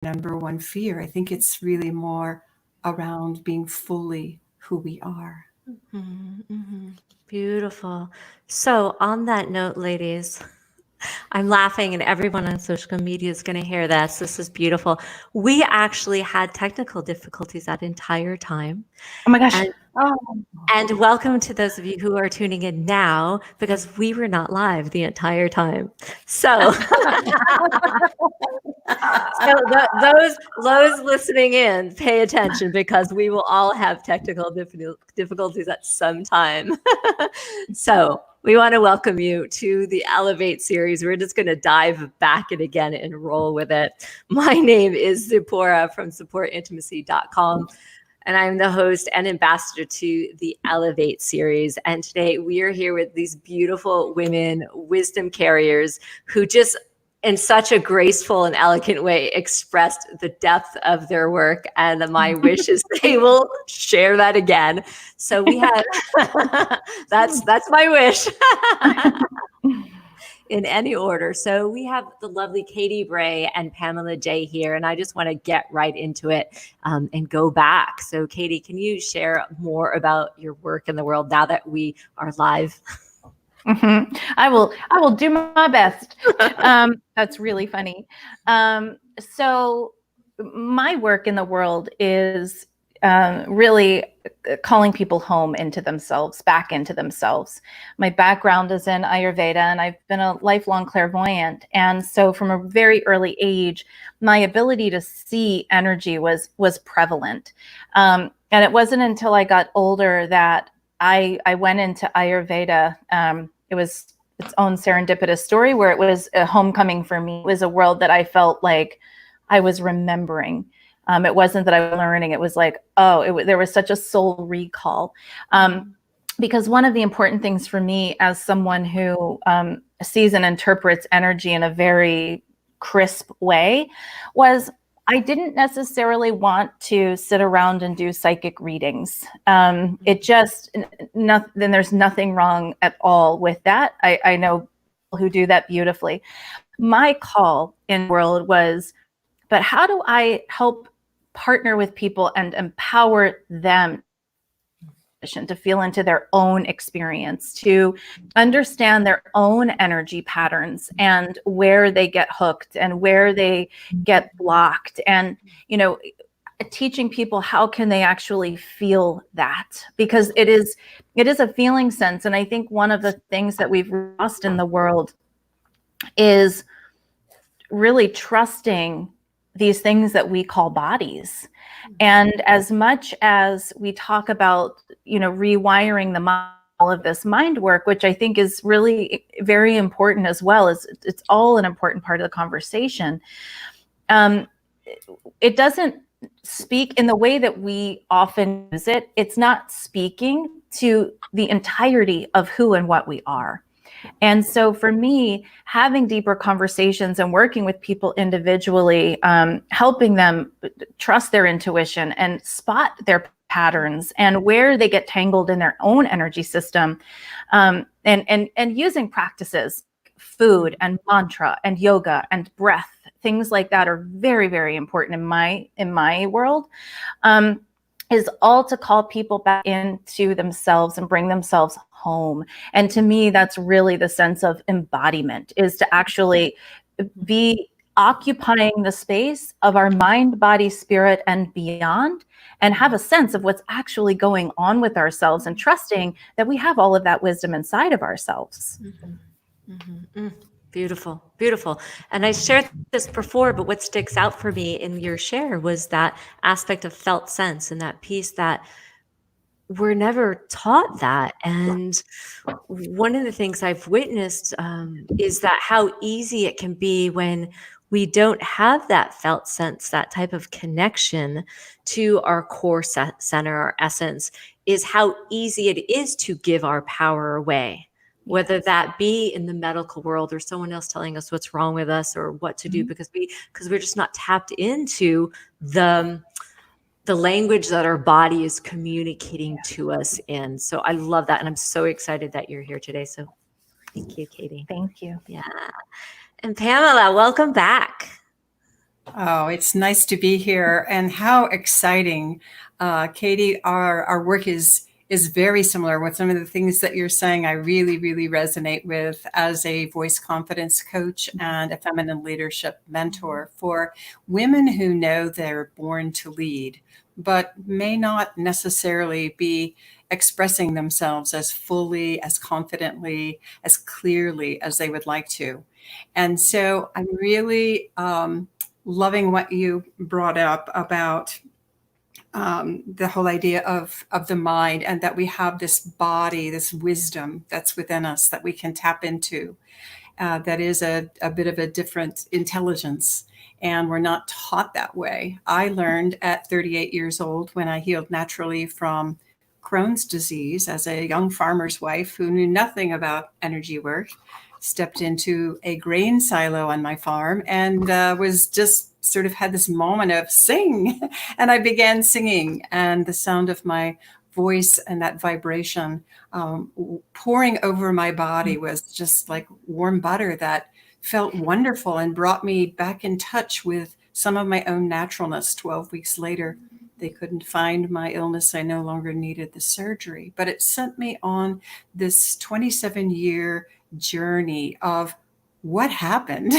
number one fear. I think it's really more around being fully who we are. Mm-hmm. Beautiful. So, on that note, ladies, I'm laughing, and everyone on social media is going to hear this. This is beautiful. We actually had technical difficulties that entire time. Oh my gosh. And And welcome to those of you who are tuning in now, because we were not live the entire time. So, those listening in, pay attention, because we will all have technical difficulties at some time. So we want to welcome you to the Elevate series. We're just going to dive back in again and roll with it. My name is Tziporah from supportintimacy.com. And I'm the host and ambassador to the Elevate series. And today we are here with these beautiful women, wisdom carriers, who just in such a graceful and elegant way expressed the depth of their work. And my wish is they will share that again. So we have, that's my wish. In any order. So we have the lovely Katy Bray and Pamela Jay here, and I just want to get right into it and go back. So Katy, can you share more about your work in the world now that we are live? Mm-hmm. I will do my best. That's really funny. So my work in the world is really calling people home into themselves, back into themselves. My background is in Ayurveda, and I've been a lifelong clairvoyant. And so from a very early age, my ability to see energy was prevalent. And it wasn't until I got older that I went into Ayurveda. It was its own serendipitous story where it was a homecoming for me. It was a world that I felt like I was remembering. It wasn't that I was learning. It was like, there was such a soul recall. Because one of the important things for me as someone who sees and interprets energy in a very crisp way was I didn't necessarily want to sit around and do psychic readings. Then there's nothing wrong at all with that. I know people who do that beautifully. My call in the world was, but how do I help partner with people and empower them to feel into their own experience, to understand their own energy patterns and where they get hooked and where they get blocked, and teaching people how can they actually feel that, because it is a feeling sense. And I think one of the things that we've lost in the world is really trusting these things that we call bodies. And as much as we talk about, rewiring the mind, all of this mind work, which I think is really very important as well, as it's all an important part of the conversation. It doesn't speak in the way that we often use it. It's not speaking to the entirety of who and what we are. And so for me, having deeper conversations and working with people individually, helping them trust their intuition and spot their patterns and where they get tangled in their own energy system, and using practices, food and mantra and yoga and breath, things like that are very, very important in my world. Is all to call people back into themselves and bring themselves home. And to me, that's really the sense of embodiment, is to actually be occupying the space of our mind, body, spirit, and beyond, and have a sense of what's actually going on with ourselves, and trusting that we have all of that wisdom inside of ourselves. Mm-hmm. Mm-hmm. Beautiful, beautiful. And I shared this before, but what sticks out for me in your share was that aspect of felt sense, and that piece that we're never taught that. And one of the things I've witnessed is that how easy it can be when we don't have that felt sense, that type of connection to our core center, our essence, is how easy it is to give our power away. Whether that be in the medical world or someone else telling us what's wrong with us or what to do, because we're just not tapped into the language that our body is communicating to us in. So I love that. And I'm so excited that you're here today. So thank you, Katy. Thank you. Yeah. And Pamela, welcome back. Oh, it's nice to be here, and how exciting, Katie. Our work is very similar with some of the things that you're saying. I really, really resonate with as a voice confidence coach and a feminine leadership mentor for women who know they're born to lead, but may not necessarily be expressing themselves as fully, as confidently, as clearly as they would like to. And so I'm really loving what you brought up about the whole idea of the mind, and that we have this body, this wisdom that's within us that we can tap into. That is a bit of a different intelligence. And we're not taught that way. I learned at 38 years old, when I healed naturally from Crohn's disease as a young farmer's wife who knew nothing about energy work, stepped into a grain silo on my farm and was just sort of had this moment of sing. And I began singing, and the sound of my voice and that vibration pouring over my body was just like warm butter that felt wonderful and brought me back in touch with some of my own naturalness. 12 weeks later, they couldn't find my illness. I no longer needed the surgery, but it sent me on this 27-year journey of what happened.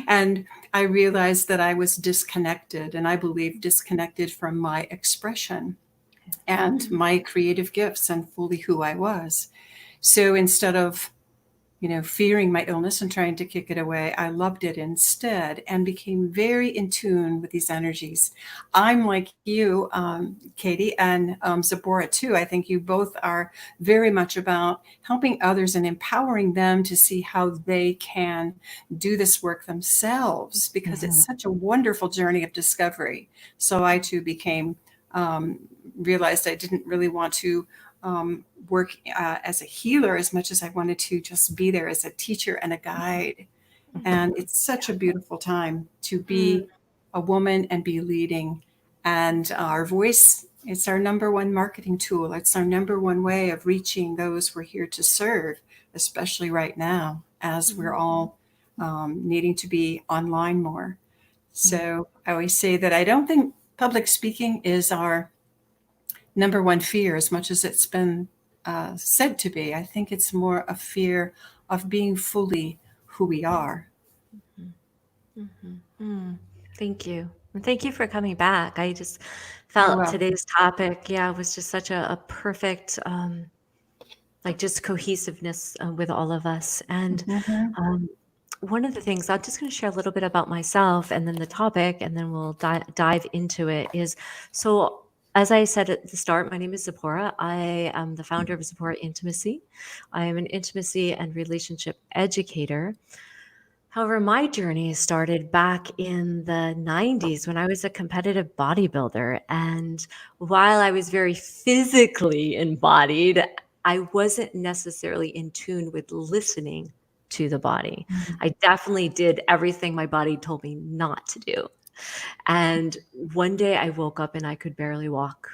And I realized that I was disconnected, and I believe disconnected from my expression and my creative gifts and fully who I was. So instead of, fearing my illness and trying to kick it away, I loved it instead and became very in tune with these energies. I'm like you, Katie, and Tziporah too. I think you both are very much about helping others and empowering them to see how they can do this work themselves, because it's such a wonderful journey of discovery. So I too became realized I didn't really want to work as a healer as much as I wanted to just be there as a teacher and a guide. And it's such a beautiful time to be a woman and be leading. And our voice, it's our number one marketing tool. It's our number one way of reaching those we're here to serve, especially right now, as we're all needing to be online more. So I always say that I don't think public speaking is our number one fear as much as it's been said to be. I think it's more a fear of being fully who we are. Thank you. And thank you for coming back. I just felt well. today's topic, was just such a perfect, just cohesiveness with all of us. And one of the things, I'm just going to share a little bit about myself and then the topic, and then we'll dive into it is, so as I said at the start, my name is Tziporah. I am the founder of Tziporah Intimacy. I am an intimacy and relationship educator. However, my journey started back in the 90s when I was a competitive bodybuilder. And while I was very physically embodied, I wasn't necessarily in tune with listening to the body. I definitely did everything my body told me not to do. And one day I woke up and I could barely walk.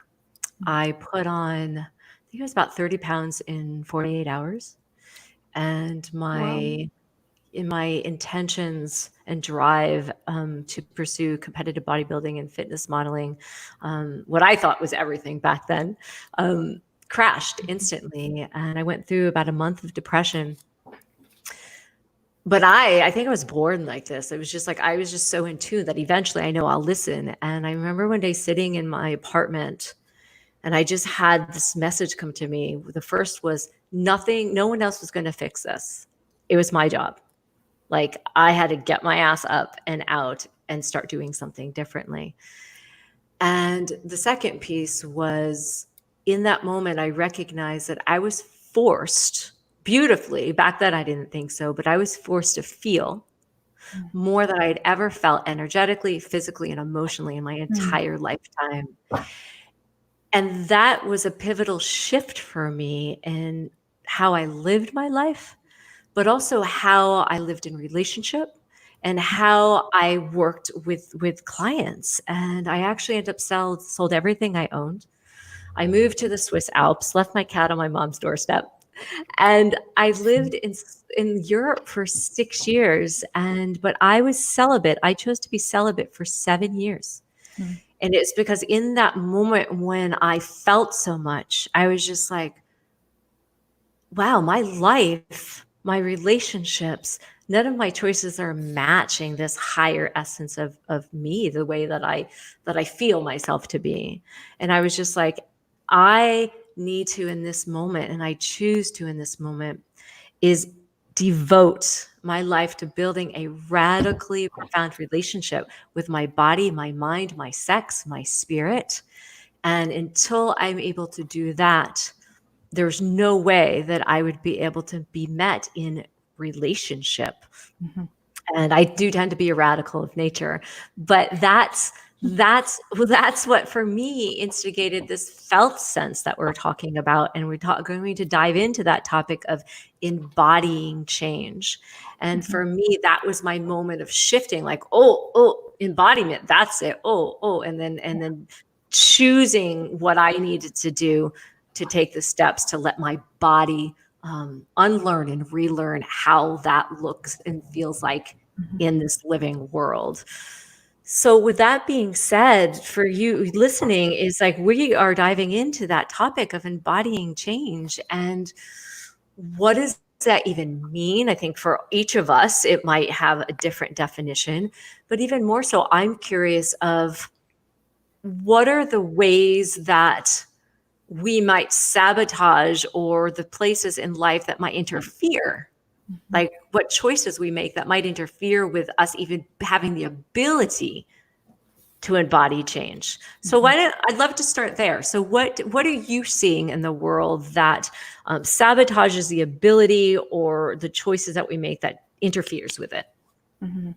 I put on, I think it was about 30 pounds in 48 hours. And in my intentions and drive to pursue competitive bodybuilding and fitness modeling, what I thought was everything back then, crashed instantly. And I went through about a month of depression. But I think I was born like this. It was just like, I was just so in tune that eventually I know I'll listen. And I remember one day sitting in my apartment and I just had this message come to me. The first was no one else was going to fix this. It was my job. Like, I had to get my ass up and out and start doing something differently. And the second piece was, in that moment, I recognized that I was forced beautifully. Back then, I didn't think so, but I was forced to feel more than I'd ever felt energetically, physically, and emotionally in my entire lifetime. And that was a pivotal shift for me in how I lived my life, but also how I lived in relationship and how I worked with clients. And I actually ended up sold everything I owned. I moved to the Swiss Alps, left my cat on my mom's doorstep, And I lived in Europe for 6 years, but I was celibate. I chose to be celibate for 7 years. Hmm. And it's because in that moment when I felt so much, I was just like, wow, my life, my relationships, none of my choices are matching this higher essence of me, the way that I feel myself to be. And I was just like, I need to in this moment, and I choose to in this moment, is devote my life to building a radically profound relationship with my body, my mind, my sex, my spirit. And until I'm able to do that, there's no way that I would be able to be met in relationship. Mhm. And I do tend to be a radical of nature, but that's what for me instigated this felt sense that we're talking about. And we're going to dive into that topic of embodying change. And for me, that was my moment of shifting, like, oh, embodiment, that's it. And then choosing what I needed to do to take the steps to let my body unlearn and relearn how that looks and feels like in this living world. So with that being said, for you listening, is like we are diving into that topic of embodying change. And what does that even mean? I think for each of us, it might have a different definition, but even more so, I'm curious of what are the ways that we might sabotage, or the places in life that might interfere, like what choices we make that might interfere with us even having the ability to embody change. So I'd love to start there. So what are you seeing in the world that sabotages the ability or the choices that we make that interferes with it? Mhm.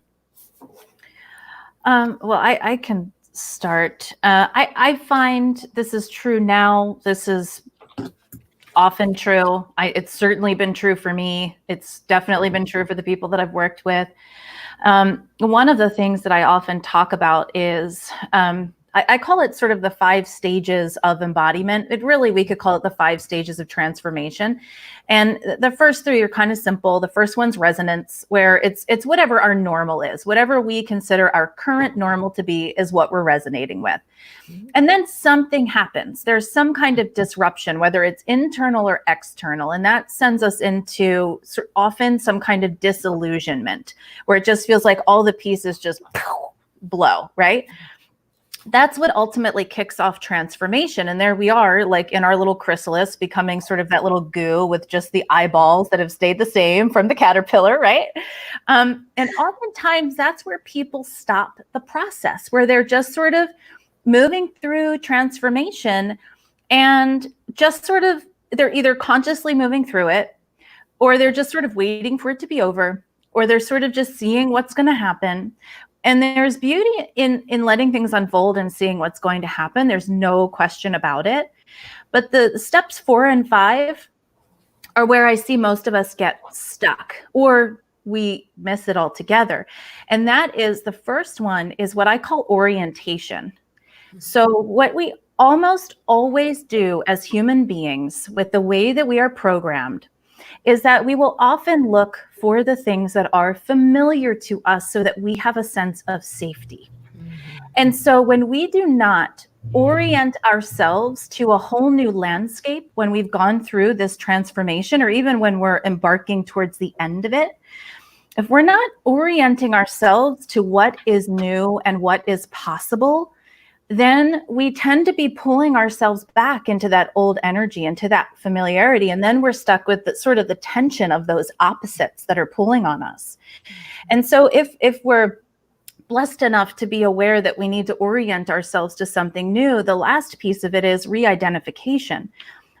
Well, I can start. I find this is true now. This is often true. It's certainly been true for me. It's definitely been true for the people that I've worked with. One of the things that I often talk about is, I call it sort of the 5 stages of embodiment. We could call it the 5 stages of transformation. And the first 3 are kind of simple. The first one's resonance, where it's whatever our normal is, whatever we consider our current normal to be is what we're resonating with. And then something happens. There's some kind of disruption, whether it's internal or external. And that sends us into often some kind of disillusionment, where it just feels like all the pieces just blow, right? That's what ultimately kicks off transformation. And there we are, like in our little chrysalis, becoming sort of that little goo with just the eyeballs that have stayed the same from the caterpillar, right? And oftentimes that's where people stop the process, where they're just sort of moving through transformation and just sort of, they're either consciously moving through it, or they're just sort of waiting for it to be over, or they're sort of just seeing what's going to happen. And there's beauty in letting things unfold and seeing what's going to happen. There's no question about it. But the steps 4 and 5 are where I see most of us get stuck, or we miss it altogether. And that is, the first one is what I call orientation. So what we almost always do as human beings with the way that we are programmed is that we will often look for the things that are familiar to us so that we have a sense of safety. And so when we do not orient ourselves to a whole new landscape, when we've gone through this transformation, or even when we're embarking towards the end of it, if we're not orienting ourselves to what is new and what is possible, then we tend to be pulling ourselves back into that old energy, into that familiarity. And then we're stuck with the sort of the tension of those opposites that are pulling on us. And so if we're blessed enough to be aware that we need to orient ourselves to something new, the last piece of it is re-identification.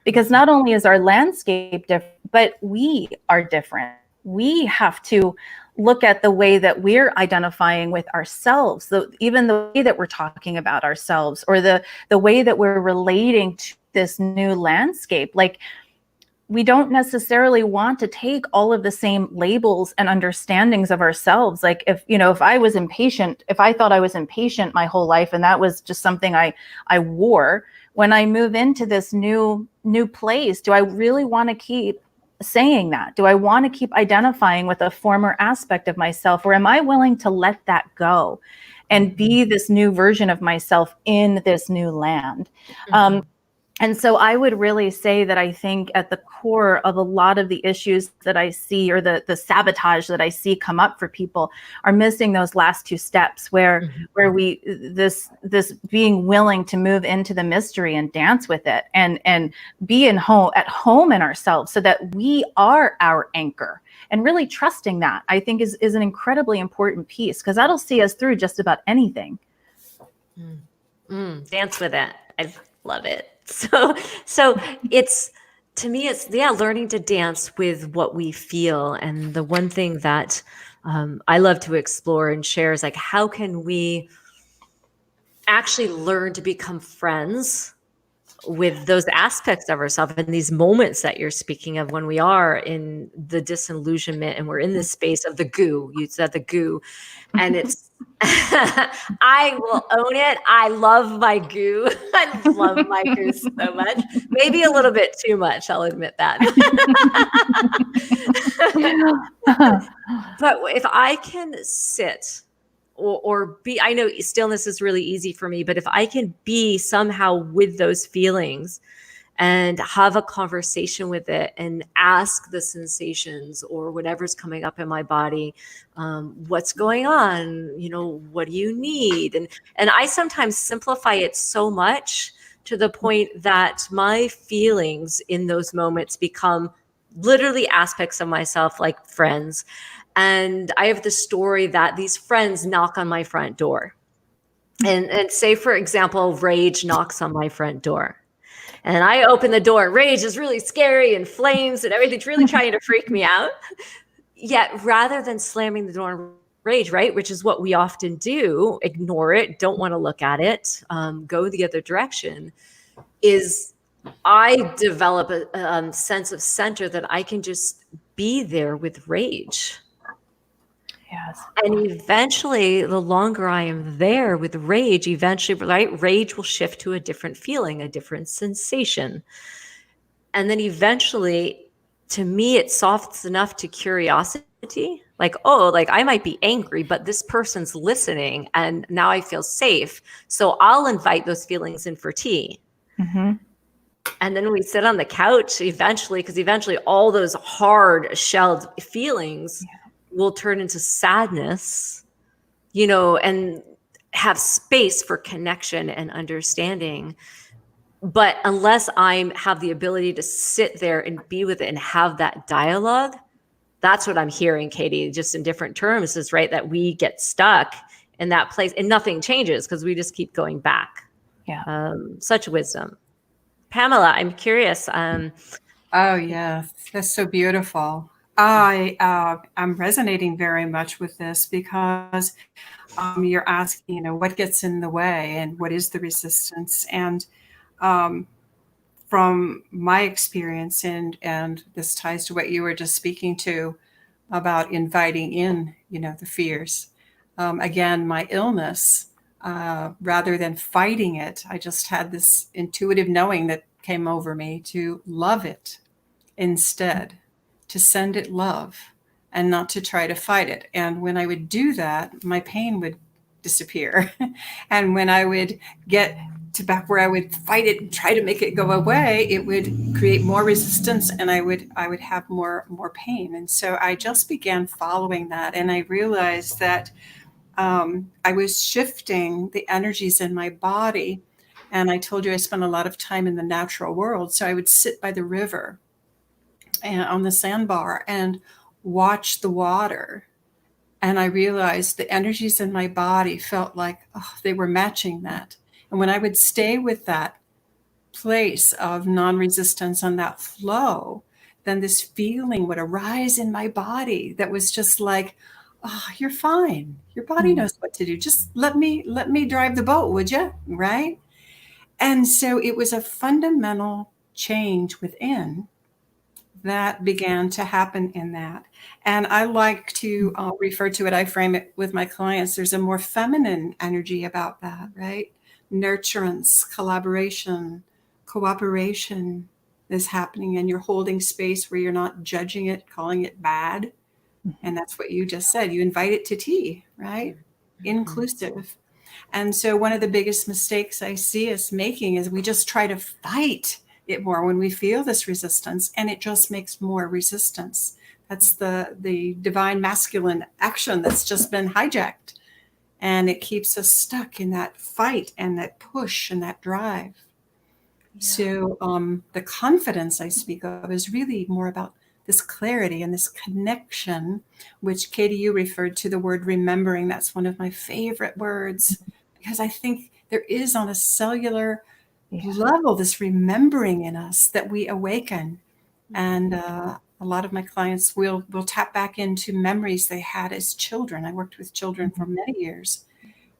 Because not only is our landscape different, but we are different. We have to look at the way that we're identifying with ourselves, even the way that we're talking about ourselves, or the way that we're relating to this new landscape. Like, we don't necessarily want to take all of the same labels and understandings of ourselves. Like, if I was impatient, if I thought I was impatient my whole life, and that was just something I wore, when I move into this new place, do I really want to keep saying that? Do I want to keep identifying with a former aspect of myself, or am I willing to let that go and be this new version of myself in this new land? And so I would really say that I think at the core of a lot of the issues that I see, or the sabotage that I see come up for people, are missing those last two steps where we this being willing to move into the mystery and dance with it and be at home in ourselves, so that we are our anchor, and really trusting that, I think is an incredibly important piece, because that'll see us through just about anything. Dance with it. I love it. So it's, to me, it's, learning to dance with what we feel. And the one thing that I love to explore and share is like, how can we actually learn to become friends with those aspects of ourselves and these moments that you're speaking of, when we are in the disillusionment and we're in this space of the goo. You said the goo, and it's, I will own it. I love my goo. I love my goo so much. Maybe a little bit too much, I'll admit that. But if I can sit or be, I know stillness is really easy for me, but if I can be somehow with those feelings and have a conversation with it and ask the sensations or whatever's coming up in my body, what's going on, what do you need? And I sometimes simplify it so much to the point that my feelings in those moments become literally aspects of myself, like friends. And I have the story that these friends knock on my front door. And say, for example, rage knocks on my front door. And I open the door. Rage is really scary and flames and everything's really trying to freak me out. Yet rather than slamming the door and rage, right, which is what we often do, ignore it, don't want to look at it, go the other direction, is I develop a sense of center that I can just be there with rage. Yes. And eventually, the longer I am there with rage, right, rage will shift to a different feeling, a different sensation. And then eventually, to me, it softens enough to curiosity. Like, oh, like I might be angry, but this person's listening and now I feel safe. So I'll invite those feelings in for tea. And then we sit on the couch eventually, because eventually all those hard shelled feelings will turn into sadness, and have space for connection and understanding. But unless I have the ability to sit there and be with it and have that dialogue, that's what I'm hearing, Katy, just in different terms, is right, that we get stuck in that place and nothing changes because we just keep going back. Yeah. Such wisdom. Pamela, I'm curious. Oh, yes. That's so beautiful. I'm resonating very much with this because you're asking, what gets in the way and what is the resistance? And from my experience, and this ties to what you were just speaking to about inviting in, the fears. Again, my illness, rather than fighting it, I just had this intuitive knowing that came over me to love it instead, to send it love and not to try to fight it. And when I would do that, my pain would disappear. And when I would get to back where I would fight it and try to make it go away, it would create more resistance and I would have more pain. And so I just began following that. And I realized that I was shifting the energies in my body. And I told you I spent a lot of time in the natural world. So I would sit by the river and on the sandbar and watch the water. And I realized the energies in my body felt like they were matching that. And when I would stay with that place of non-resistance and that flow, then this feeling would arise in my body that was just like, oh, you're fine. Your body knows what to do. Just let me drive the boat, would you? Right? And so it was a fundamental change within that began to happen in that. And I like to refer to it, I frame it with my clients, there's a more feminine energy about that, right? Nurturance, collaboration, cooperation, is happening, and you're holding space where you're not judging it, calling it bad. And that's what you just said. You invite it to tea, right? Inclusive. And so one of the biggest mistakes I see us making is we just try to fight it more when we feel this resistance, and it just makes more resistance. That's the divine masculine action that's just been hijacked. And it keeps us stuck in that fight and that push and that drive. Yeah. So the confidence I speak of is really more about this clarity and this connection, which Katy, you referred to the word remembering. That's one of my favorite words, because I think there is on a cellular level this remembering in us that we awaken. And a lot of my clients will tap back into memories they had as children. I worked with children for many years.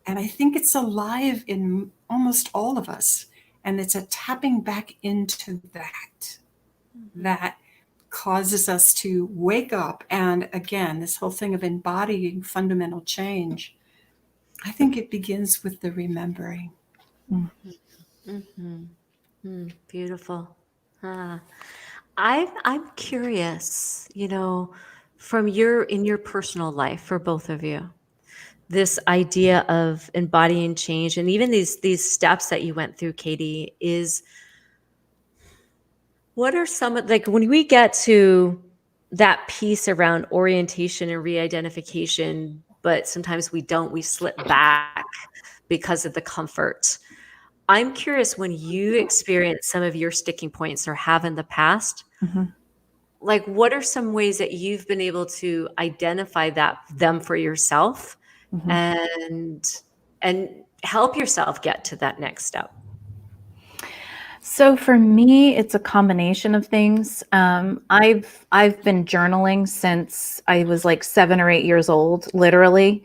And I think it's alive in almost all of us. And it's a tapping back into that causes us to wake up. And again, this whole thing of embodying fundamental change, I think it begins with the remembering. Beautiful. I'm curious, from in your personal life for both of you, this idea of embodying change, and even these steps that you went through, Katy, is what are some of, like, when we get to that piece around orientation and re-identification, but sometimes we slip back because of the comfort. I'm curious, when you experience some of your sticking points or have in the past, like, what are some ways that you've been able to identify them for yourself and help yourself get to that next step? So for me, it's a combination of things. I've been journaling since I was like 7 or 8 years old, literally.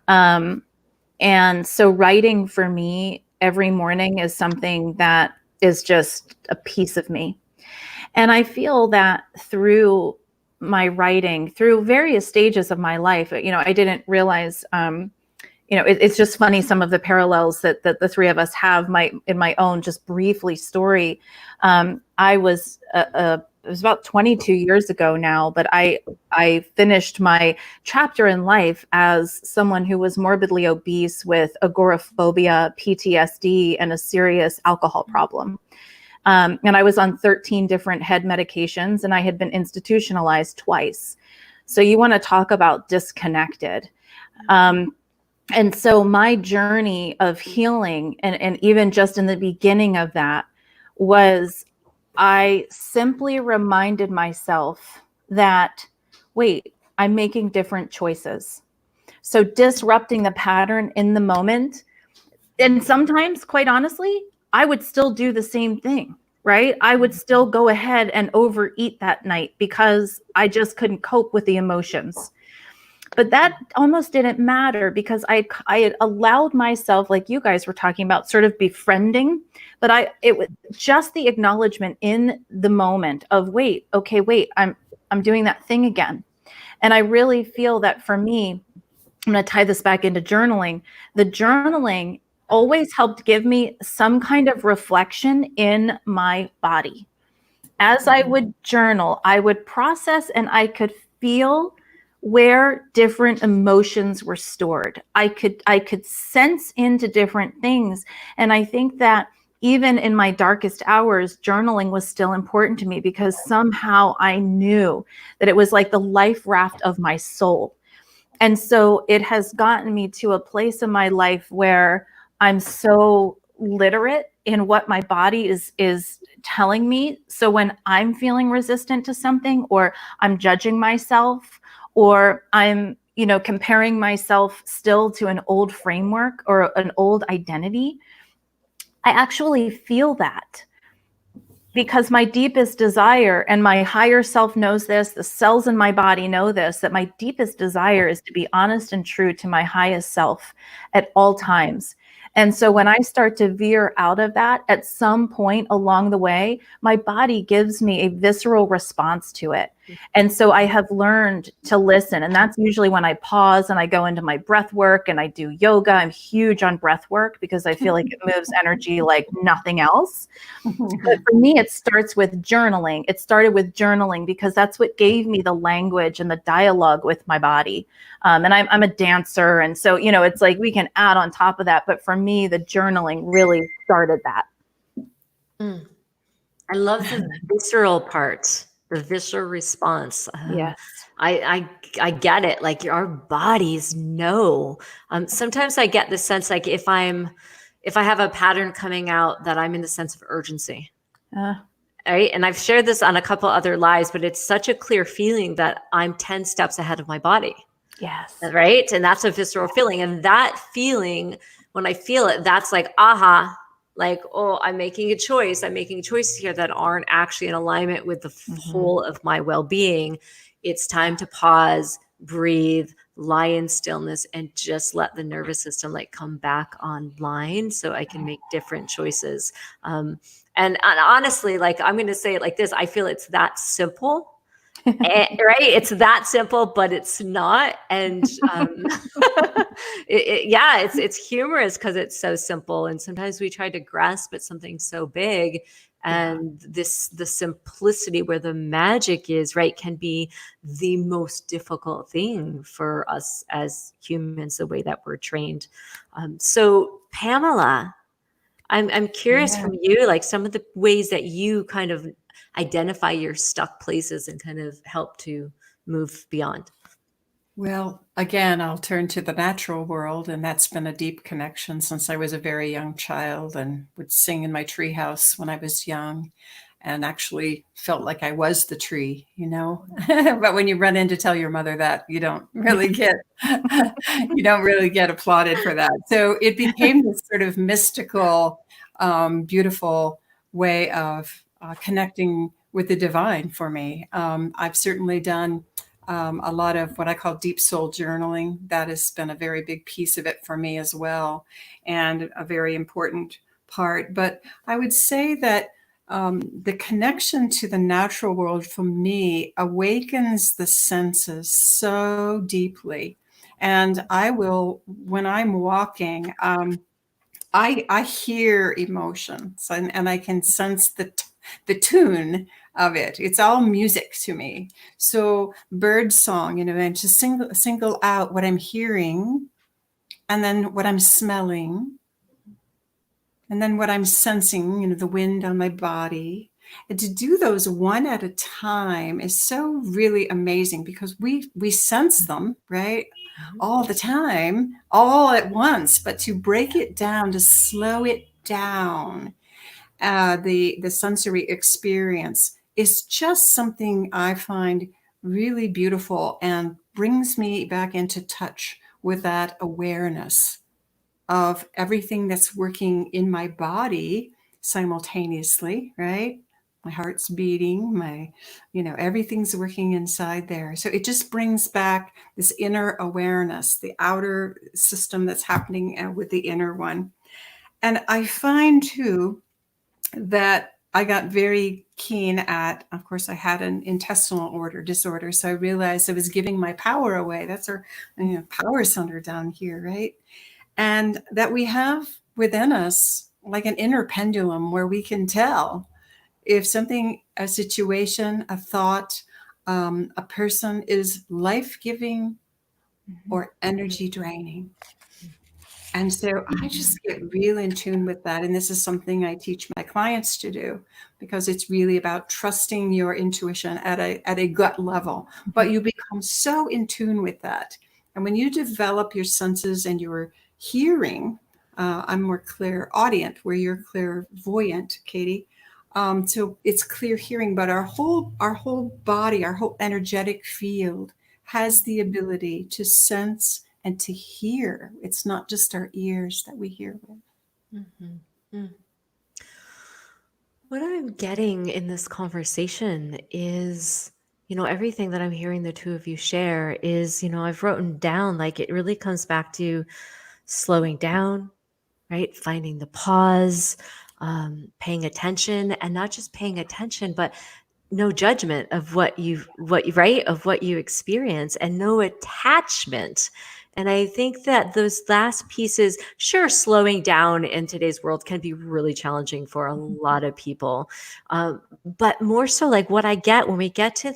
And so writing for me every morning is something that is just a piece of me. And I feel that through my writing, through various stages of my life, I didn't realize, it's just funny, some of the parallels that the three of us have. In my own just briefly story, it was about 22 years ago now, but I finished my chapter in life as someone who was morbidly obese with agoraphobia, PTSD, and a serious alcohol problem. And I was on 13 different head medications, and I had been institutionalized twice. So you want to talk about disconnected. And so my journey of healing, and even just in the beginning of that, was I simply reminded myself that, wait, I'm making different choices. So disrupting the pattern in the moment. And sometimes, quite honestly, I would still do the same thing, right? I would still go ahead and overeat that night because I just couldn't cope with the emotions. But that almost didn't matter because I had allowed myself, like you guys were talking about, sort of befriending. But it was just the acknowledgement in the moment of, wait, I'm doing that thing again. And I really feel that for me, I'm going to tie this back into journaling. The journaling always helped give me some kind of reflection in my body. As I would journal, I would process, and I could feel where different emotions were stored. I could sense into different things. And I think that even in my darkest hours, journaling was still important to me because somehow I knew that it was like the life raft of my soul. And so it has gotten me to a place in my life where I'm so literate in what my body is telling me. So when I'm feeling resistant to something, or I'm judging myself, or I'm, comparing myself still to an old framework or an old identity, I actually feel that. Because my deepest desire, and my higher self knows this, the cells in my body know this, that my deepest desire is to be honest and true to my highest self at all times. And so when I start to veer out of that, at some point along the way, my body gives me a visceral response to it. And so I have learned to listen. And that's usually when I pause and I go into my breath work and I do yoga. I'm huge on breath work because I feel like it moves energy like nothing else. But for me, it starts with journaling. It started with journaling because that's what gave me the language and the dialogue with my body. And I'm a dancer. And so, it's like we can add on top of that. But for me, the journaling really started that. Mm. I love the visceral part, the visceral response. Yes. I get it. Like our bodies know. Sometimes I get the sense like if I have a pattern coming out that I'm in the sense of urgency. Right. And I've shared this on a couple other lives, but it's such a clear feeling that I'm 10 steps ahead of my body. Yes. Right. And that's a visceral feeling. And that feeling, when I feel it, that's like, aha, like, oh, I'm making a choice. I'm making choices here that aren't actually in alignment with the whole of my well-being. It's time to pause, breathe, lie in stillness, and just let the nervous system like come back online so I can make different choices. And honestly, like I'm going to say it like this, I feel it's that simple. Right? It's that simple, but it's not. And it's humorous because it's so simple. And sometimes we try to grasp at something so big, and the simplicity where the magic is, right, can be the most difficult thing for us as humans, the way that we're trained. So Pamela, I'm curious from you, like some of the ways that you kind of identify your stuck places and kind of help to move beyond. Well, again, I'll turn to the natural world, and that's been a deep connection since I was a very young child and would sing in my treehouse when I was young and actually felt like I was the tree, But when you run in to tell your mother that, you don't really get applauded for that. So it became this sort of mystical, beautiful way of connecting with the divine for me. I've certainly done a lot of what I call deep soul journaling. That has been a very big piece of it for me as well, and a very important part. But I would say that the connection to the natural world for me awakens the senses so deeply. And I will, when I'm walking, I hear emotions and I can sense the tune of it. It's all music to me. So bird song, and to single out what I'm hearing, and then what I'm smelling, and then what I'm sensing, the wind on my body. And to do those one at a time is so really amazing because we sense them, right? All the time, all at once, but to break it down, to slow it down, the sensory experience is just something I find really beautiful and brings me back into touch with that awareness of everything that's working in my body simultaneously, right? My heart's beating, everything's working inside there. So it just brings back this inner awareness, the outer system that's happening with the inner one. And I find too that I got very keen at, of course, I had an intestinal disorder. So I realized I was giving my power away. That's our power center down here, right? And that we have within us like an inner pendulum where we can tell if something, a situation, a thought, a person is life-giving or energy draining. And so I just get real in tune with that. And this is something I teach my clients to do because it's really about trusting your intuition at a gut level. But you become so in tune with that. And when you develop your senses and your hearing, I'm more clairaudient, where you're clairvoyant, Katy. So it's clear hearing, but our whole body, our whole energetic field has the ability to sense and to hear. It's not just our ears that we hear with. What I'm getting in this conversation is, everything that I'm hearing the two of you share is, I've written down, like, it really comes back to slowing down, right? Finding the pause, paying attention, and not just paying attention, but no judgment of what you right, of what you experience, and no attachment. And I think that those last pieces, sure, slowing down in today's world can be really challenging for a lot of people. But more so, like what I get when we get to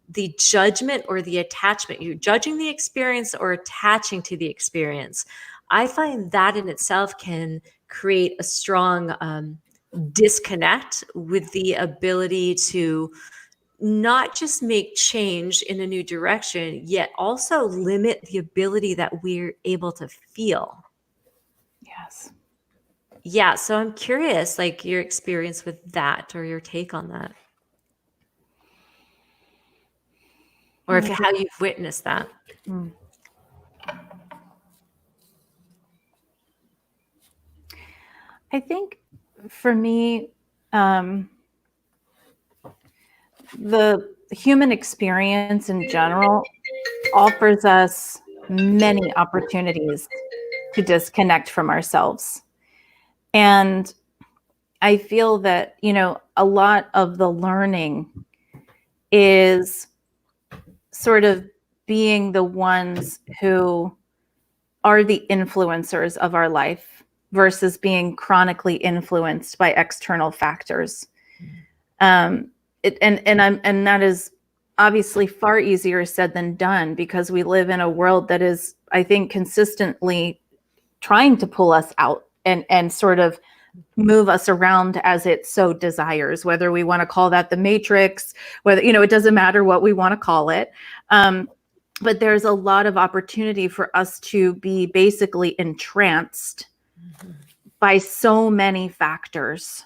the judgment or the attachment, you judging the experience or attaching to the experience, I find that in itself can create a strong disconnect with the ability to not just make change in a new direction, yet also limit the ability that we're able to feel. Yes. Yeah. So I'm curious, like your experience with that or your take on that. Or if how you've witnessed that. I think for me, the human experience in general offers us many opportunities to disconnect from ourselves. And I feel that, a lot of the learning is sort of being the ones who are the influencers of our life versus being chronically influenced by external factors. And that is obviously far easier said than done, because we live in a world that is, I think, consistently trying to pull us out and sort of move us around as it so desires, whether we want to call that the matrix, whether, it doesn't matter what we want to call it. But there's a lot of opportunity for us to be basically entranced by so many factors.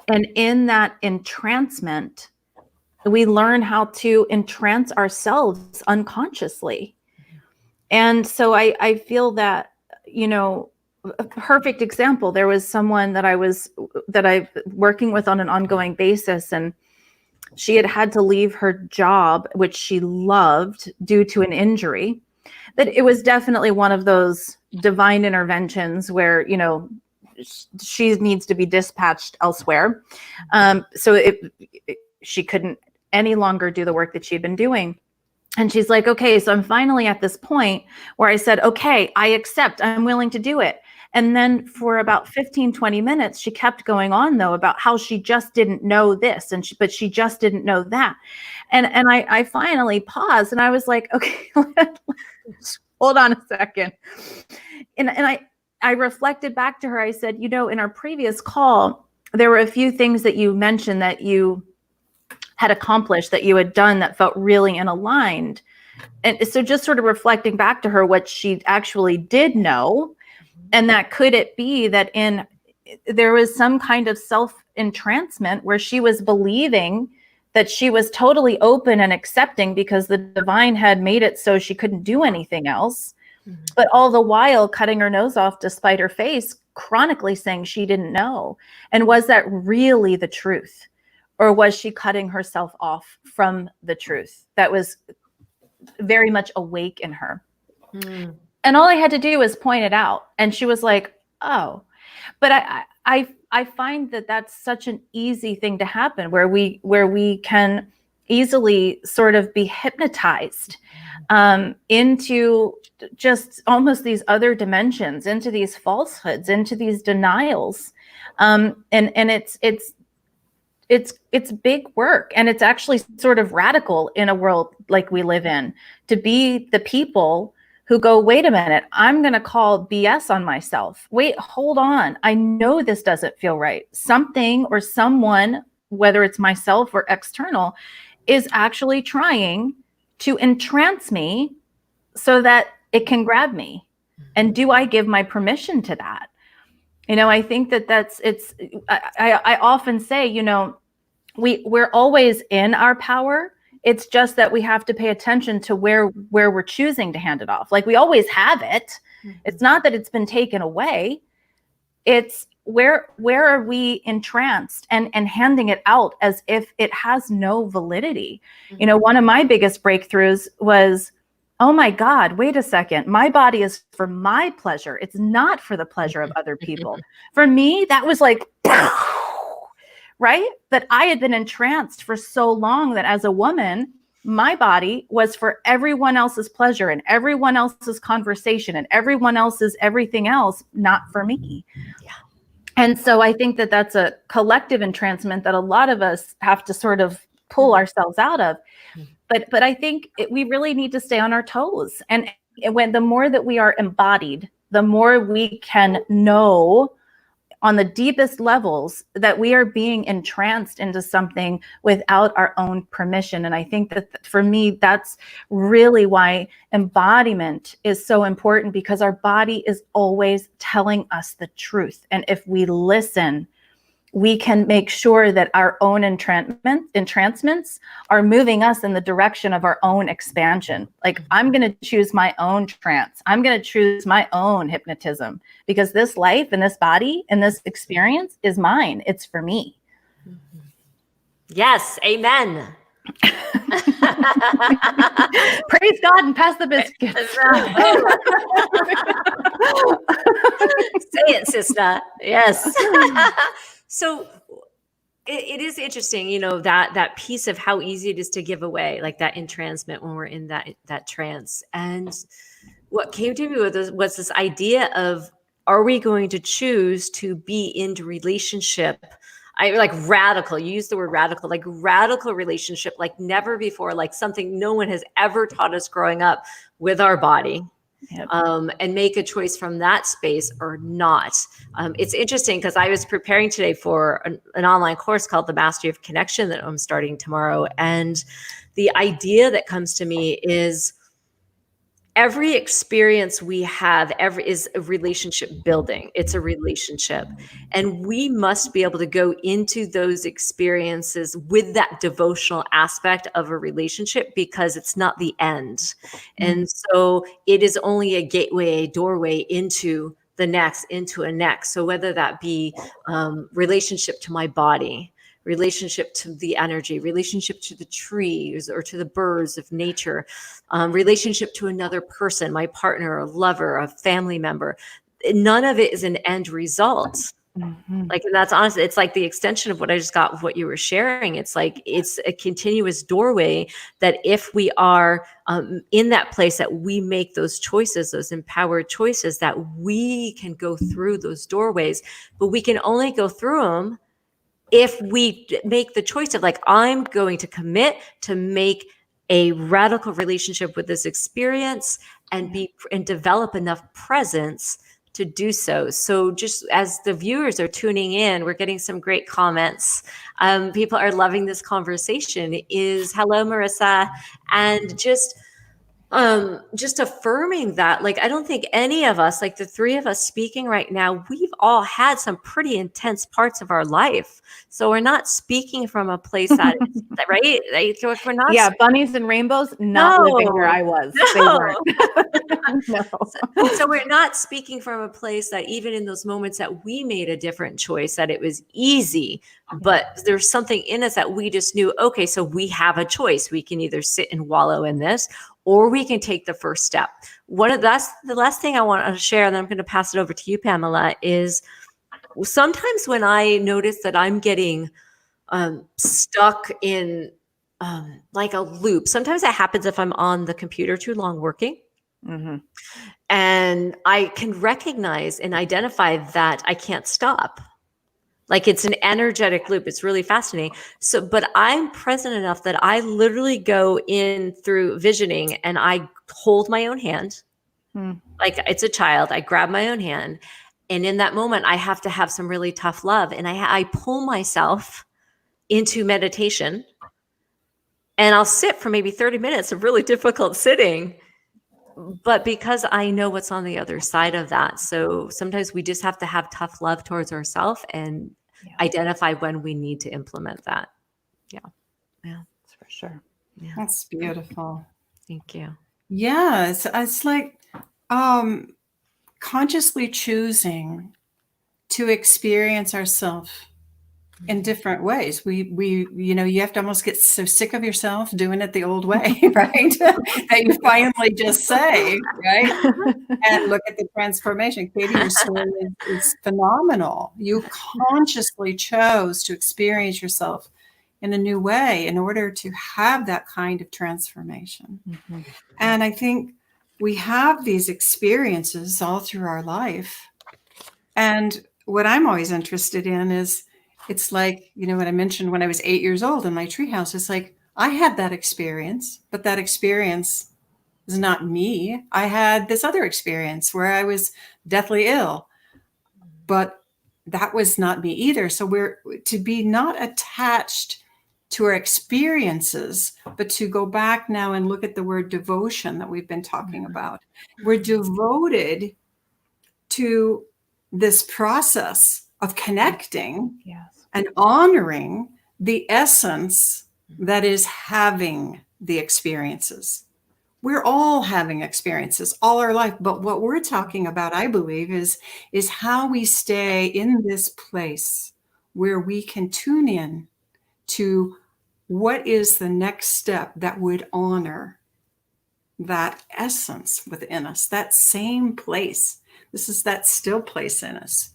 And in that entrancement, we learn how to entrance ourselves unconsciously. And so I feel that, a perfect example, there was someone that I'm working with on an ongoing basis, and she had to leave her job, which she loved, due to an injury. That it was definitely one of those divine interventions where, she needs to be dispatched elsewhere. So she couldn't any longer do the work that she'd been doing. And she's like, okay, so I'm finally at this point where I said, okay, I accept, I'm willing to do it. And then for about 15, 20 minutes, she kept going on, though, about how she just didn't know this, but she just didn't know that. And I finally paused, and I was like, okay, hold on a second. And I reflected back to her. I said, in our previous call, there were a few things that you mentioned that you had accomplished, that you had done, that felt really unaligned. And so just sort of reflecting back to her what she actually did know, and that could it be that there was some kind of self-entrancement where she was believing that she was totally open and accepting because the divine had made it so she couldn't do anything else. But all the while cutting her nose off to spite her face, chronically saying she didn't know. And was that really the truth? Or was she cutting herself off from the truth that was very much awake in her? And all I had to do was point it out. And she was like, oh. But I find that that's such an easy thing to happen, where we can easily sort of be hypnotized into just almost these other dimensions, into these falsehoods, into these denials. And it's big work, and it's actually sort of radical in a world like we live in, to be the people who go, wait a minute, I'm going to call BS on myself. Wait, hold on. I know this doesn't feel right. Something or someone, whether it's myself or external, is actually trying to entrance me so that it can grab me. And do I give my permission to that? I think I often say, we're always in our power. It's just that we have to pay attention to where we're choosing to hand it off. Like, we always have it. It's not that it's been taken away. It's where are we entranced and handing it out as if it has no validity. One of my biggest breakthroughs was, oh my God, wait a second. My body is for my pleasure. It's not for the pleasure of other people. For me, that was like, right? But I had been entranced for so long that as a woman, my body was for everyone else's pleasure and everyone else's conversation and everyone else's everything else, not for me. Yeah. And so I think that that's a collective entrancement that a lot of us have to sort of pull ourselves out of. But I think we really need to stay on our toes. And when the more that we are embodied, the more we can know on the deepest levels that we are being entranced into something without our own permission. And I think that for me, that's really why embodiment is so important, because our body is always telling us the truth. And if we listen, we can make sure that our own entrancements are moving us in the direction of our own expansion. Like, I'm going to choose my own trance. I'm going to choose my own hypnotism, because this life and this body and this experience is mine. It's for me. Yes. Amen. Praise God and pass the biscuits. Say it, sister. Yes. So it is interesting, you know, that piece of how easy it is to give away, like that entrancement when we're in that trance. And what came to me was this idea of, are we going to choose to be into relationship? I like radical. You use the word radical, like radical relationship, like never before, like something no one has ever taught us growing up with our body. Yep. And make a choice from that space or not. It's interesting because I was preparing today for an online course called The Mastery of Connection that I'm starting tomorrow. And the idea that comes to me is every experience we have is a relationship building. It's a relationship. And we must be able to go into those experiences with that devotional aspect of a relationship, because it's not the end. And so it is only a gateway, a doorway into the next, into a next. So whether that be relationship to my body, relationship to the energy, relationship to the trees or to the birds of nature, relationship to another person, my partner, a lover, a family member. None of it is an end result. Like, and that's honestly, it's like the extension of what I just got with what you were sharing. It's like, it's a continuous doorway that if we are in that place that we make those choices, those empowered choices, that we can go through those doorways, but we can only go through them if we make the choice of like, I'm going to commit to make a radical relationship with this experience and develop enough presence to do so. So just as the viewers are tuning in, we're getting some great comments. People are loving this conversation. Hello, Marissa. And just affirming that, like, I don't think any of us, like the three of us speaking right now, we've all had some pretty intense parts of our life. So we're not speaking from a place that is, right? Like, if we're not, yeah, bunnies and rainbows, not living where I was. They weren't. No. So we're not speaking from a place that even in those moments that we made a different choice, that it was easy, but there's something in us that we just knew, okay, so we have a choice. We can either sit and wallow in this, or we can take the first step. That's the last thing I want to share, and then I'm going to pass it over to you, Pamela, is sometimes when I notice that I'm getting stuck in like a loop, sometimes that happens if I'm on the computer too long working. And I can recognize and identify that I can't stop. Like, it's an energetic loop. It's really fascinating. So, but I'm present enough that I literally go in through visioning and I hold my own hand. Like it's a child. I grab my own hand. And in that moment, I have to have some really tough love. And I pull myself into meditation. And I'll sit for maybe 30 minutes of really difficult sitting. But because I know what's on the other side of that. So sometimes we just have to have tough love towards ourselves and identify when we need to implement that. Yeah. That's for sure. Yeah. That's beautiful. Thank you. Yeah, it's like consciously choosing to experience ourselves in different ways. You have to almost get so sick of yourself doing it the old way, right? That you finally just say, right? And look at the transformation. Katy, your story is phenomenal. You consciously chose to experience yourself in a new way in order to have that kind of transformation. Mm-hmm. And I think we have these experiences all through our life. And what I'm always interested in is, it's like, what I mentioned when I was 8 years old in my treehouse. It's like, I had that experience, but that experience is not me. I had this other experience where I was deathly ill, but that was not me either. So we're to be not attached to our experiences, but to go back now and look at the word devotion that we've been talking about. We're devoted to this process of connecting and honoring the essence that is having the experiences. We're all having experiences all our life, but what we're talking about, I believe, is how we stay in this place where we can tune in to what is the next step that would honor that essence within us, that same place. This is that still place in us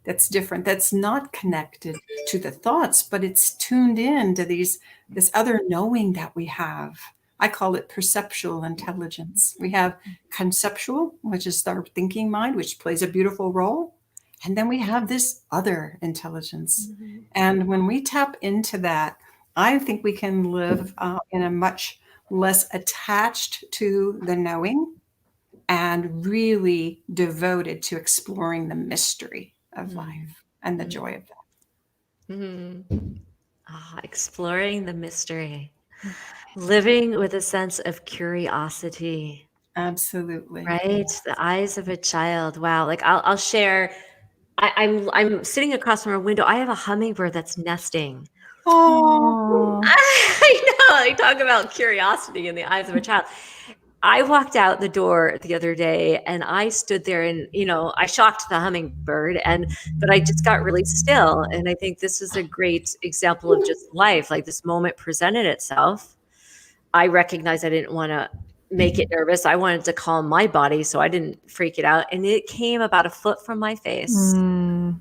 that's different, that's not connected to the thoughts, but it's tuned in to this other knowing that we have. I call it perceptual intelligence. We have conceptual, which is our thinking mind, which plays a beautiful role. And then we have this other intelligence. Mm-hmm. And when we tap into that, I think we can live in a much less attached to the knowing and really devoted to exploring the mystery of life and the joy of that. Mm-hmm. Exploring the mystery. Living with a sense of curiosity. Absolutely. Right? The eyes of a child. Wow. Like I'll share. I'm sitting across from a window. I have a hummingbird that's nesting. Oh, I know. I talk about curiosity in the eyes of a child. I walked out the door the other day and I stood there and, I shocked the hummingbird but I just got really still. And I think this is a great example of just life. Like this moment presented itself. I recognized I didn't want to make it nervous. I wanted to calm my body so I didn't freak it out. And it came about a foot from my face and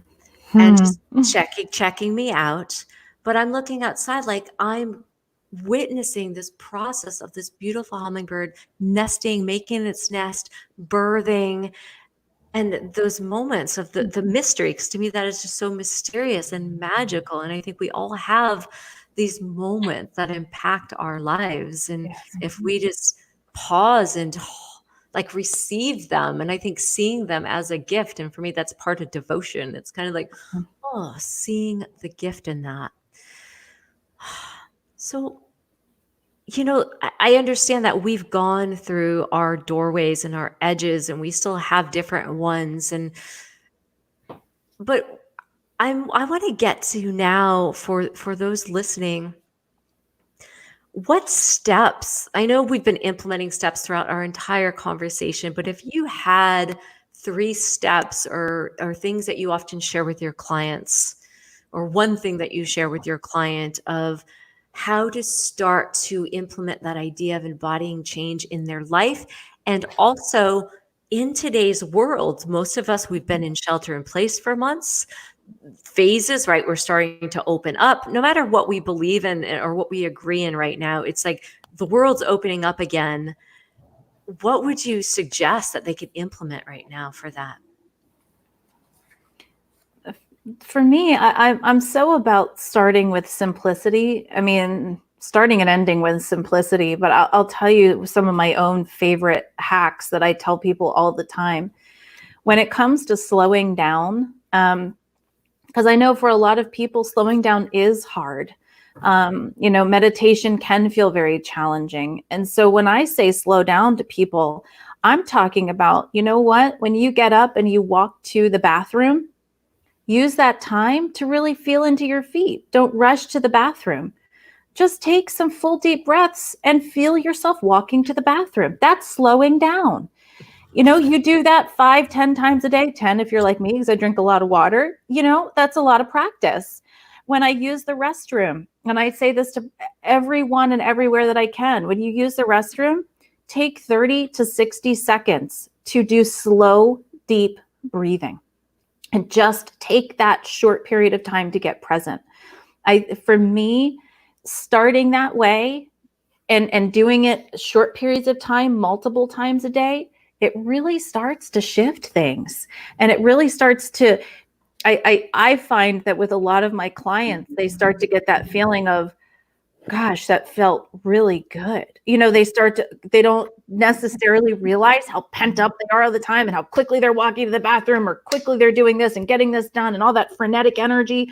just checking me out. But I'm looking outside like I'm witnessing this process of this beautiful hummingbird nesting, making its nest, birthing, and those moments of the mystery. Because to me, that is just so mysterious and magical. And I think we all have these moments that impact our lives. And if we just pause and like receive them, and I think seeing them as a gift, and for me, that's part of devotion. It's kind of like, seeing the gift in that. So, I understand that we've gone through our doorways and our edges and we still have different ones. But I want to get to now for those listening, what steps, I know we've been implementing steps throughout our entire conversation, but if you had 3 steps or things that you often share with your clients, or one thing that you share with your client of how to start to implement that idea of embodying change in their life. And also in today's world, most of us, we've been in shelter in place for months, phases, right? We're starting to open up, no matter what we believe in or what we agree in right now. It's like the world's opening up again. What would you suggest that they could implement right now for that? For me, I'm so about starting with simplicity. I mean, starting and ending with simplicity, but I'll tell you some of my own favorite hacks that I tell people all the time. When it comes to slowing down, because I know for a lot of people, slowing down is hard. Meditation can feel very challenging. And so when I say slow down to people, I'm talking about, when you get up and you walk to the bathroom, use that time to really feel into your feet. Don't rush to the bathroom. Just take some full deep breaths and feel yourself walking to the bathroom. That's slowing down. You do that 5-10 times a day, 10 if you're like me, because I drink a lot of water. That's a lot of practice. when I use the restroom, and I say this to everyone and everywhere that I can, when you use the restroom, take 30 to 60 seconds to do slow, deep breathing, and just take that short period of time to get present. For me, starting that way and doing it short periods of time, multiple times a day, it really starts to shift things. And it really starts to, I find that with a lot of my clients, they start to get that feeling of, gosh, that felt really good. They don't necessarily realize how pent up they are all the time and how quickly they're walking to the bathroom or quickly they're doing this and getting this done and all that frenetic energy.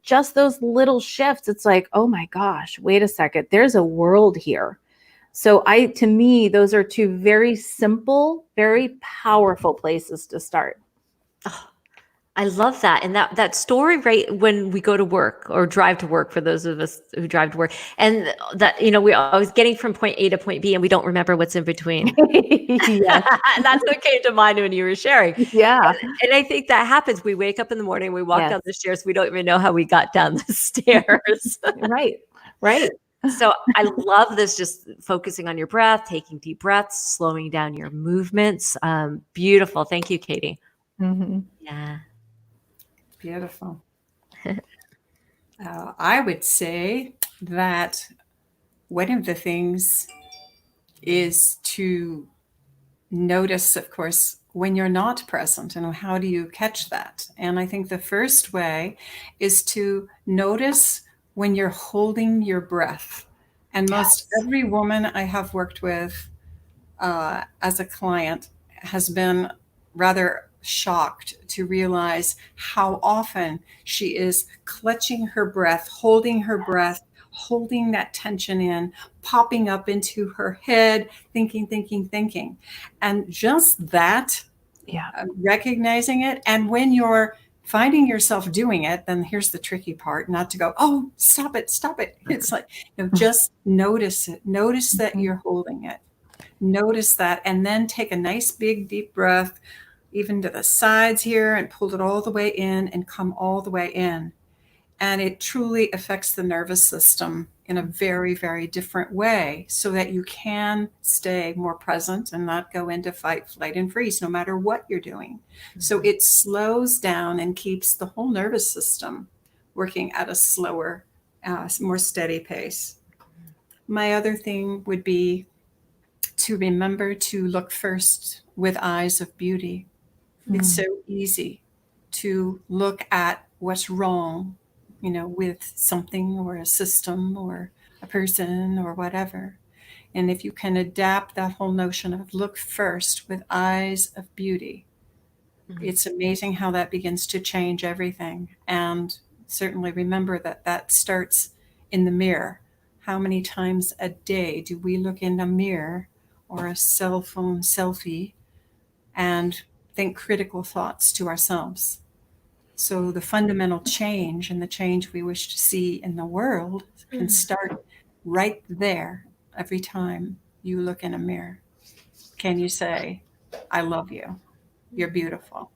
Just those little shifts, it's like, oh my gosh, wait a second, there's a world here. So to me, those are two very simple, very powerful places to start. Oh, I love that. And that story, right, when we go to work or drive to work, for those of us who drive to work, and that, we're always getting from point A to point B and we don't remember what's in between. Yes. That's what came to mind when you were sharing. Yeah. And I think that happens. We wake up in the morning, we walk Yes. down the stairs, we don't even know how we got down the stairs. Right. So I love this, just focusing on your breath, taking deep breaths, slowing down your movements. Beautiful. Thank you, Katy. Mm-hmm. Yeah. Beautiful. I would say that one of the things is to notice, of course, when you're not present, and how do you catch that? And I think the first way is to notice when you're holding your breath. And most every woman I have worked with as a client has been rather shocked to realize how often she is clutching her breath, holding that tension in, popping up into her head, thinking. And just that, recognizing it. And when you're finding yourself doing it, then here's the tricky part, not to go, oh, stop it. It's like, just notice it. Notice that you're holding it. Notice that, and then take a nice big deep breath, even to the sides here, and pull it all the way in and come all the way in. And it truly affects the nervous system in a very, very different way, so that you can stay more present and not go into fight, flight, and freeze, no matter what you're doing. So it slows down and keeps the whole nervous system working at a slower, more steady pace. My other thing would be to remember to look first with eyes of beauty. It's so easy to look at what's wrong, with something or a system or a person or whatever. And if you can adapt that whole notion of look first with eyes of beauty, it's amazing how that begins to change everything. And certainly remember that starts in the mirror. How many times a day do we look in a mirror or a cell phone selfie and think critical thoughts to ourselves? So the fundamental change and the change we wish to see in the world can start right there every time you look in a mirror. Can you say, I love you? You're beautiful.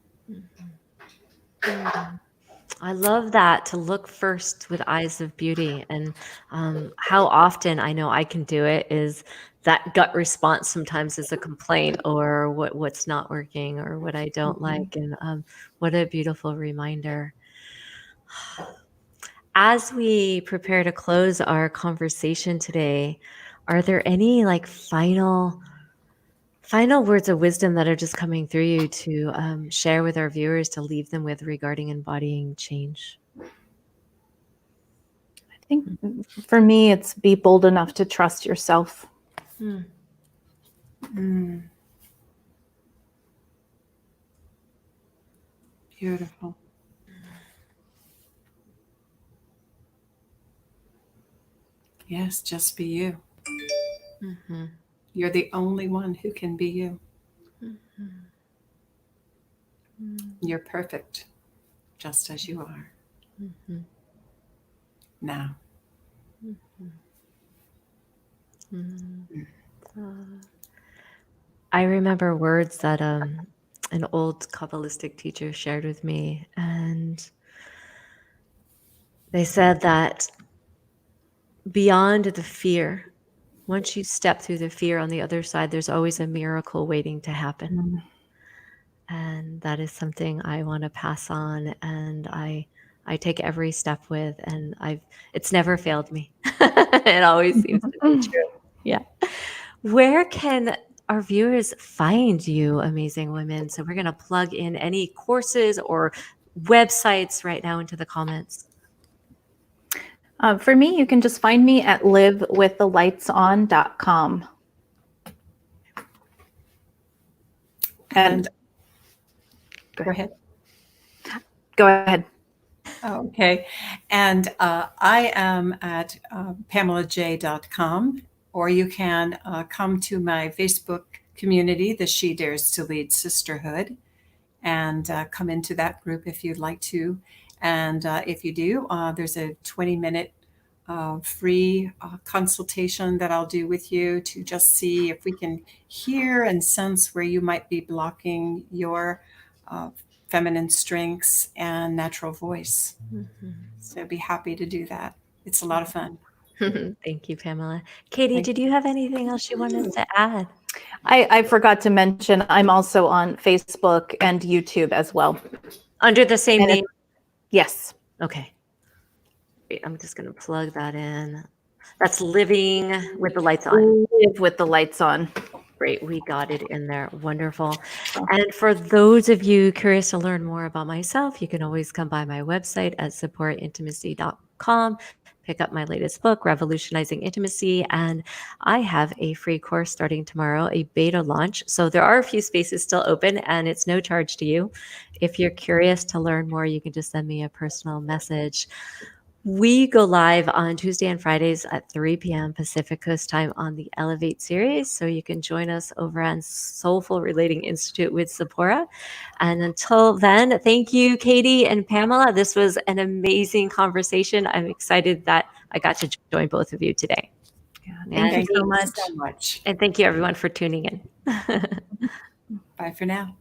I love that, to look first with eyes of beauty. And how often I know I can do it is that gut response sometimes is a complaint or what's not working or what I don't like. And what a beautiful reminder. As we prepare to close our conversation today, are there any final words of wisdom that are just coming through you to share with our viewers, to leave them with regarding embodying change? I think for me, it's be bold enough to trust yourself. Beautiful. Yes, just be you. You're the only one who can be you. You're perfect, just as you are. Now. I remember words that an old Kabbalistic teacher shared with me, and They said that beyond the fear, once you step through the fear on the other side, there's always a miracle waiting to happen. And that is something I want to pass on, and I take every step with, and it's never failed me. It always seems to be true. Yeah. Where can our viewers find you, amazing women? So we're going to plug in any courses or websites right now into the comments. For me, you can just find me at livewiththelightson.com. And go ahead. Go ahead. Okay. And I am at pamelajay.com, or you can come to my Facebook community, the She Dares to Lead Sisterhood, and come into that group if you'd like to. And if you do, there's a 20-minute free consultation that I'll do with you to just see if we can hear and sense where you might be blocking your feminine strengths and natural voice. So I'd be happy to do that. It's a lot of fun. Thank you, Pamela. Katy, did you have anything else you wanted to add? I forgot to mention I'm also on Facebook and YouTube as well. Under the same name? Yes. Okay. Wait, I'm just going to plug that in. That's Living with the Lights On. Live with the Lights On. Great. We got it in there. Wonderful. And for those of you curious to learn more about myself, you can always come by my website at tziporahintimacy.com. Pick up my latest book, Revolutionizing Intimacy, and I have a free course starting tomorrow, a beta launch. So there are a few spaces still open, and it's no charge to you. If you're curious to learn more, you can just send me a personal message. We go live on Tuesday and Fridays at 3 p.m. Pacific Coast time on the Elevate series. So you can join us over on Soulful Relating Institute with Tziporah. And until then, thank you, Katy and Pamela. This was an amazing conversation. I'm excited that I got to join both of you today. Yeah, thank you so much. And thank you, everyone, for tuning in. Bye for now.